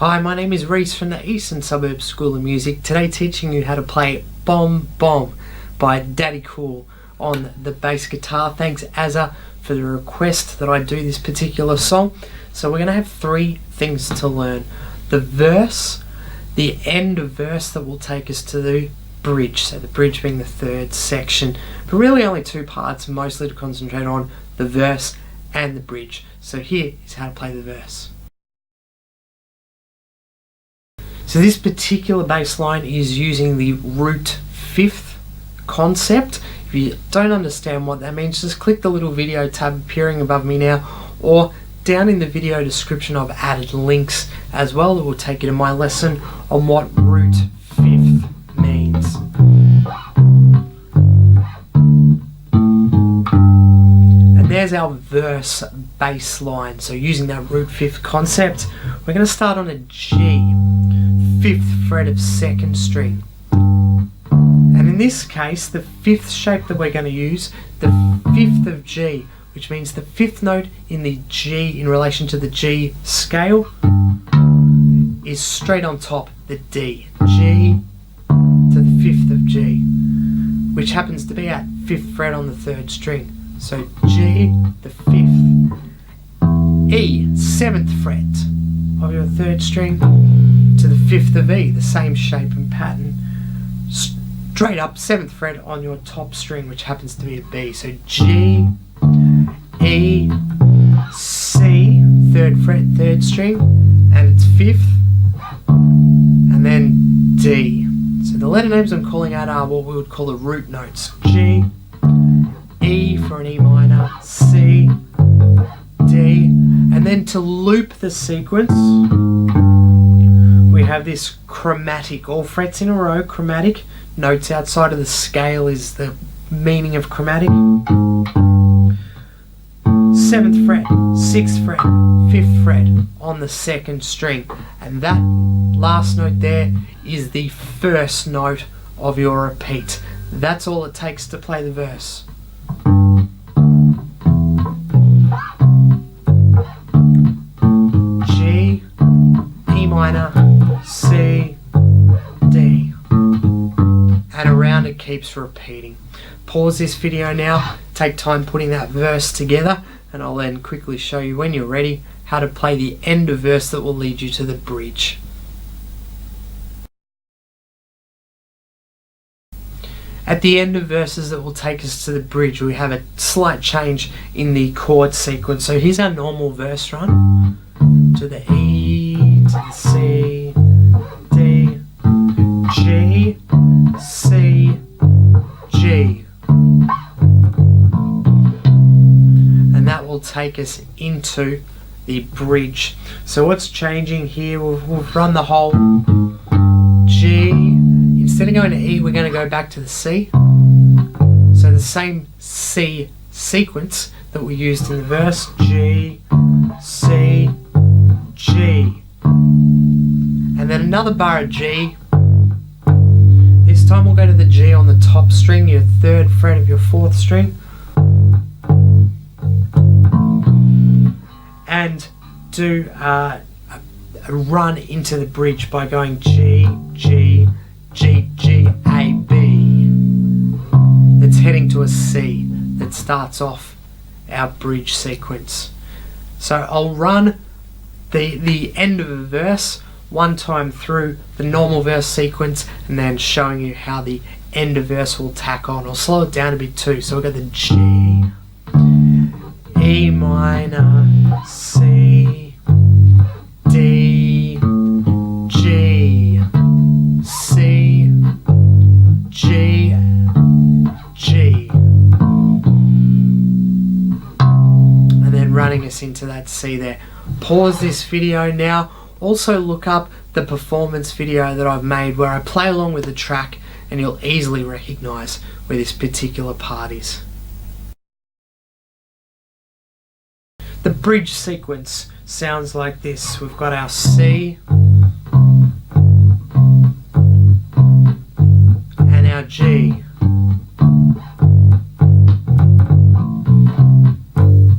Hi, my name is Reese from the Eastern Suburbs School of Music. Today teaching you how to play Bom Bom by Daddy Cool on the bass guitar. Thanks Azza for the request that I do this particular song. So we're going to have three things to learn. The verse, the end of verse that will take us to the bridge. So the bridge being the third section. But really only two parts, mostly to concentrate on the verse and the bridge. So here is how to play the verse. So this particular bass line is using the root fifth concept. If you don't understand what that means, just click the little video tab appearing above me now, or down in the video description I've added links as well that will take you to my lesson on what root fifth means. And there's our verse bass line. So using that root fifth concept, we're going to start on a G, fifth fret of second string. And in this case, the fifth shape that we're going to use, the fifth of G, which means the fifth note in the G in relation to the G scale, is straight on top the D. G to the fifth of G, which happens to be at fifth fret on the third string. So G, the fifth. E, seventh fret of your third string to the fifth of E, the same shape and pattern. Straight up, seventh fret on your top string, which happens to be a B. So G, E, C, third fret, third string, and it's fifth, and then D. So the letter names I'm calling out are what we would call the root notes. G, E for an E minor, C, D, and then to loop the sequence, we have this chromatic, all frets in a row, chromatic. Notes outside of the scale is the meaning of chromatic. 7th fret, 6th fret, 5th fret on the second string. And that last note there is the first note of your repeat. That's all it takes to play the verse. G, E minor, C, D. And around it keeps repeating. Pause this video now, take time putting that verse together, and I'll then quickly show you when you're ready how to play the end of verse that will lead you to the bridge. At the end of verses that will take us to the bridge, we have a slight change in the chord sequence. So here's our normal verse run. To the E, to the C, D, G, C, G. And that will take us into the bridge. So what's changing here, we'll run the whole G. Instead of going to E, we're going to go back to the C. So the same C sequence that we used in the verse. G, C, G. And then another bar of G. This time we'll go to the G on the top string, your third fret of your fourth string. And do a run into the bridge by going G, G, G, G, A, B. That's heading to a C that starts off our bridge sequence. So I'll run the end of a verse one time through the normal verse sequence and then showing you how the end of verse will tack on. I'll slow it down a bit too. So we've got the G, E minor, C, D, G, C, G, G. And then running us into that C there. Pause this video now. Also look up the performance video that I've made where I play along with the track and you'll easily recognise where this particular part is. The bridge sequence sounds like this. We've got our C and our G.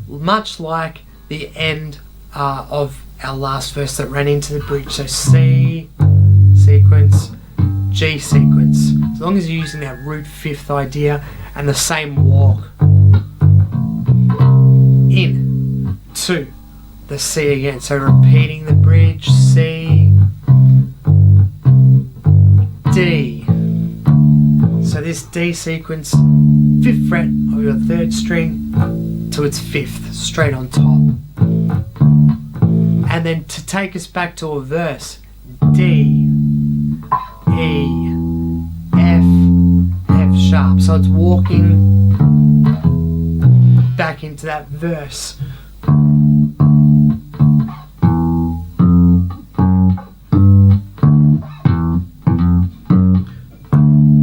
Much like the end of our last verse that ran into the bridge. So C sequence, G sequence. As long as you're using that root fifth idea and the same walk. In to the C again. So repeating the bridge, C, D. So this D sequence, 5th fret of your 3rd string to its 5th, straight on top. And then to take us back to a verse, D, E, F, F sharp. So it's walking back into that verse.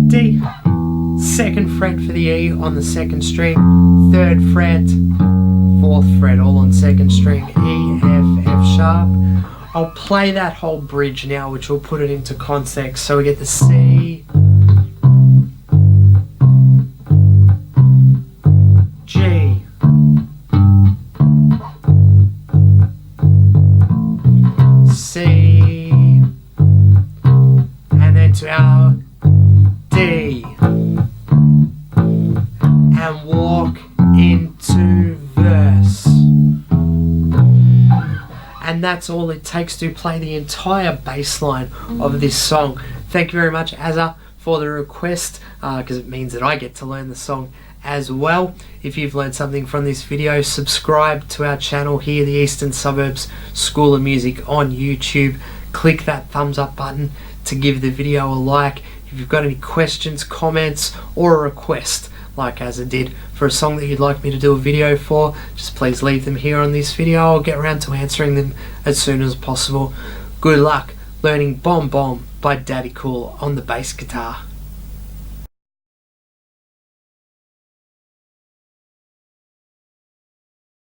D, 2nd fret for the E on the 2nd string, 3rd fret, 4th fret, all on 2nd string, E, F, F sharp. I'll play that whole bridge now, which will put it into context. So we get the C, G, C, and then to our D, and walk into verse. And that's all it takes to play the entire bass line of this song. Thank you very much, Azza, for the request, because it means that I get to learn the song as well. If you've learned something from this video, subscribe to our channel here, the Eastern Suburbs School of Music on YouTube. Click that thumbs up button to give the video a like. If you've got any questions, comments, or a request, like Azza did, for a song that you'd like me to do a video for, just please leave them here on this video. I'll get around to answering them as soon as possible. Good luck learning Bom Bom by Daddy Cool on the bass guitar.